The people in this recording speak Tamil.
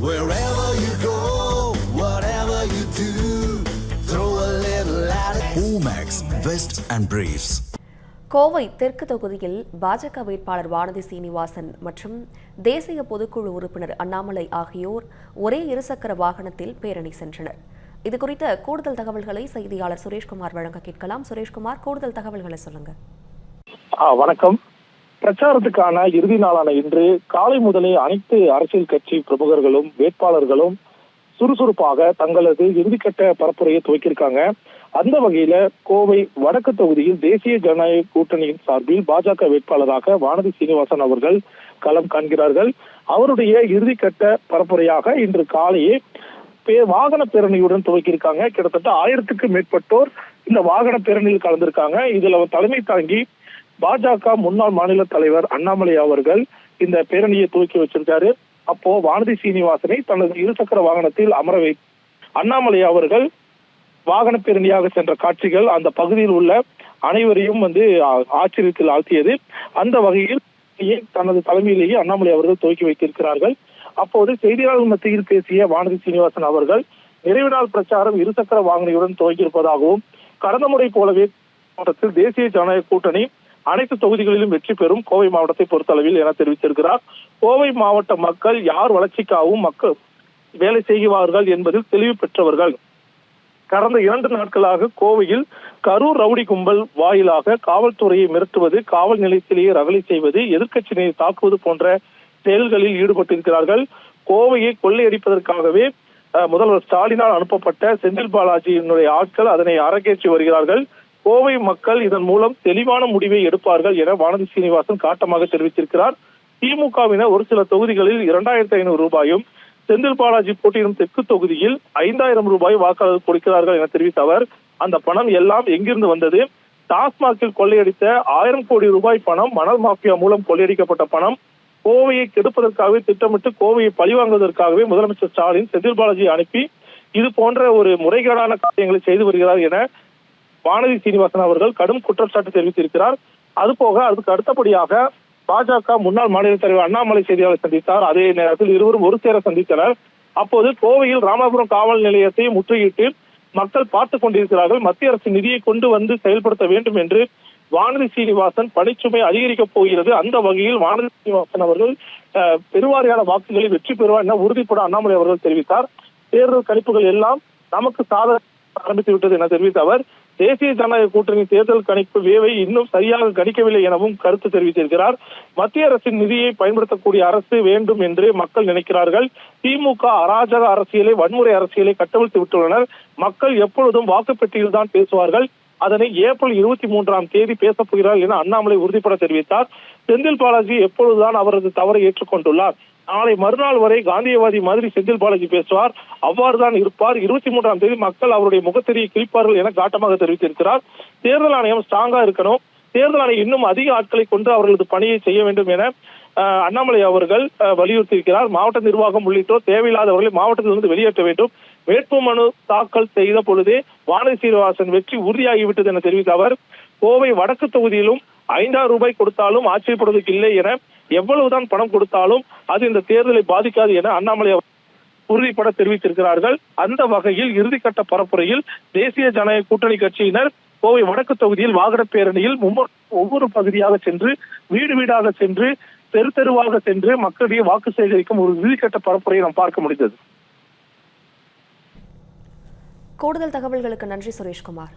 Wherever you go, whatever you do, throw a little at it. Omax, Vest and Briefs. Kovai தெற்கு தொகுதியில் பாஜக வேட்பாளர் வானதி சீனிவாசன் மற்றும் தேசிய பொதுக்குழு உறுப்பினர் அண்ணாமலை ஆகியோர் ஒரே இருசக்கர வாகனத்தில் பேரணி சென்றனர். இதுகுறித்த கூடுதல் தகவல்களை செய்தியாளர் சுரேஷ்குமார் வழங்க கேட்கலாம். சுரேஷ்குமார், கூடுதல் தகவல்களை சொல்லுங்க. வணக்கம். பிரச்சாரத்துக்கான இறுதி நாளான இன்று காலை முதலே அனைத்து அரசியல் கட்சி பிரமுகர்களும் வேட்பாளர்களும் சுறுசுறுப்பாக தங்களது இறுதிக்கட்ட பரப்புரையை துவக்கியிருக்காங்க. அந்த வகையில கோவை வடக்கு தொகுதியில் தேசிய ஜனநாயக கூட்டணியின் சார்பில் பாஜக வேட்பாளராக வானதி சீனிவாசன் அவர்கள் களம் காண்கிறார்கள். அவருடைய இறுதிக்கட்ட பரப்புரையாக இன்று காலையே வாகன பேரணியுடன் துவக்கியிருக்காங்க. கிட்டத்தட்ட 1000க்கும் மேற்பட்டோர் இந்த வாகன பேரணியில் கலந்திருக்காங்க. இதுல தலைமை தாங்கி பாஜக முன்னாள் மாநில தலைவர் அண்ணாமலை அவர்கள் இந்த பேரணியை துவக்கி வச்சிருக்காரு. அப்போ வானதி சீனிவாசனை தனது இருசக்கர வாகனத்தில் அமர வை அண்ணாமலை அவர்கள் வாகன பேரணியாக சென்ற காட்சிகள் அந்த பகுதியில் உள்ள அனைவரையும் ஆச்சரியத்தில் ஆழ்த்தியது. அந்த வகையில் தனது தலைமையிலேயே அண்ணாமலை அவர்கள் துவக்கி வைத்திருக்கிறார்கள். அப்போது செய்தியாளர்கள் மத்தியில் பேசிய வானதி சீனிவாசன் அவர்கள் நிறைவு நாள் பிரச்சாரம் இருசக்கர வாகனையுடன் துவங்கியிருப்பதாகவும் கடந்த முறை போலவே மாவட்டத்தில் தேசிய ஜனநாயக கூட்டணி அனைத்து தொகுதிகளிலும் வெற்றி பெறும் கோவை மாவட்டத்தை பொறுத்தளவில் என தெரிவித்திருக்கிறார். கோவை மாவட்ட மக்கள் யார் வளர்ச்சிக்காகவும் மக்கள் வேலை செய்வார்கள் என்பதில் தெளிவு பெற்றவர்கள். கடந்த 2 நாட்களாக கோவையில் கரூர் ரவுடி கும்பல் வாயிலாக காவல்துறையை மிரட்டுவது, காவல் நிலையத்திலேயே ரகளை செய்வது, எதிர்க்கட்சியினை தாக்குவது போன்ற செயல்களில் ஈடுபட்டிருக்கிறார்கள். கோவையை கொள்ளையடிப்பதற்காகவே முதல்வர் ஸ்டாலினால் அனுப்பப்பட்ட செந்தில் பாலாஜியினுடைய ஆட்கள் அதனை அரங்கேற்றி வருகிறார்கள். கோவை மக்கள் இதன் மூலம் தெளிவான முடிவை எடுப்பார்கள் என வானதி சீனிவாசன் காட்டமாக தெரிவித்திருக்கிறார். திமுகவினர் ஒரு சில தொகுதிகளில் 2500 ரூபாயும், செந்தில் பாலாஜி போட்டியிடும் தெற்கு தொகுதியில் 5000 ரூபாய் வாக்காளர் கொடுக்கிறார்கள் என தெரிவித்த அவர், அந்த பணம் எல்லாம் எங்கிருந்து வந்தது? டாஸ்மாகில் கொள்ளையடித்த 1000 கோடி ரூபாய் பணம் மணல் மாஃபியா மூலம் கொள்ளையடிக்கப்பட்ட பணம். கோவையை கெடுப்பதற்காகவே திட்டமிட்டு கோவையை பழிவாங்குவதற்காகவே முதலமைச்சர் ஸ்டாலின் செந்தில் பாலாஜியை அனுப்பி இது போன்ற ஒரு முறைகேடான காரியங்களை செய்து வருகிறார் என வானதி சீனிவாசன் அவர்கள் கடும் குற்றச்சாட்டு தெரிவித்திருக்கிறார். அதுபோக அதுக்கு அடுத்தபடியாக பாஜக முன்னாள் மாநில தலைவர் அண்ணாமலை செய்தியாளர் சந்தித்தார். அதே நேரத்தில் இருவரும் ஒரு சேர சந்தித்தனர். அப்போது கோவையில் ராமாபுரம் காவல் நிலையத்தை முற்றுகையிட்டு மக்கள் பார்த்துக் கொண்டிருக்கிறார்கள், மத்திய அரசு நிதியை கொண்டு வந்து செயல்படுத்த வேண்டும் என்று வானதி சீனிவாசன் பணிச்சுமை அதிகரிக்கப் போகிறது. அந்த வகையில் வானதி சீனிவாசன் அவர்கள் பெருவாரியான வாக்குகளை வெற்றி பெறுவார் என உறுதிப்பட அண்ணாமலை அவர்கள் தெரிவித்தார். தேர்தல் கணிப்புகள் எல்லாம் நமக்கு சாதக ஆரம்பித்து விட்டது என தெரிவித்த அவர், தேசிய ஜனநாயக கூட்டணி தேர்தல் கணிப்பு வேவை இன்னும் சரியாக கணிக்கவில்லை எனவும் கருத்து தெரிவித்திருக்கிறார். மத்திய அரசின் நிதியை பயன்படுத்தக்கூடிய அரசு வேண்டும் என்று மக்கள் நினைக்கிறார்கள். திமுக அராஜக அரசியலை, வன்முறை அரசியலை கட்டவிழ்த்து விட்டுள்ளனர். மக்கள் எப்பொழுதும் வாக்குப்பெட்டியில் தான் பேசுவார்கள். அதனை ஏப்ரல் 23ஆம் தேதி பேசப் போகிறார் என அண்ணாமலை உறுதிப்பட தெரிவித்தார். செந்தில் பாலாஜி எப்பொழுதுதான் அவரது தவறை ஏற்றுக்கொண்டுள்ளார். நாளை மறுநாள் வரை காந்தியவாதி மாதிரி செந்தில் பாலாஜி பேசுவார், அவ்வாறுதான் இருப்பார். 23ஆம் தேதி மக்கள் அவருடைய முகத்திரையை கிழிப்பார்கள் என காட்டமாக தெரிவித்திருக்கிறார். தேர்தல் ஆணையம் ஸ்ட்ராங்கா இருக்கணும், தேர்தல் ஆணையம் இன்னும் அதிக ஆட்களை கொண்டு அவர்களது பணியை செய்ய வேண்டும் என அண்ணாமலை அவர்கள் வலியுறுத்தியிருக்கிறார். மாவட்ட நிர்வாகம் உள்ளிட்டோர் தேவையில்லாதவர்களை மாவட்டத்திலிருந்து வெளியேற்ற வேண்டும். வேட்புமனு தாக்கல் செய்த பொழுதே வானதி சீனிவாசன் வெற்றி உறுதியாகிவிட்டது என தெரிவித்த அவர், கோவை வடக்கு தொகுதியிலும் 5000 ரூபாய் கொடுத்தாலும் ஆச்சரியப்படுவதற்கு இல்லை என, எவ்வளவுதான் பணம் கொடுத்தாலும் அது இந்த தேர்தலை பாதிக்காது என அண்ணாமலை உறுதிப்பட தெரிவித்திருக்கிறார்கள். அந்த வகையில் இறுதிக்கட்ட பரப்புரையில் தேசிய ஜனநாயக கூட்டணி கட்சியினர் கோவை வடக்கு தொகுதியில் வாகன பேரணியில் ஒவ்வொரு பகுதியாக சென்று, வீடு வீடாக சென்று, தெரு தெருவாக சென்று மக்களிடையே வாக்கு சேகரிக்கும் ஒரு இறுதிக்கட்ட பரப்புரையை நாம் பார்க்க முடிந்தது. கூடுதல் தகவல்களுக்கு நன்றி சுரேஷ்குமார்.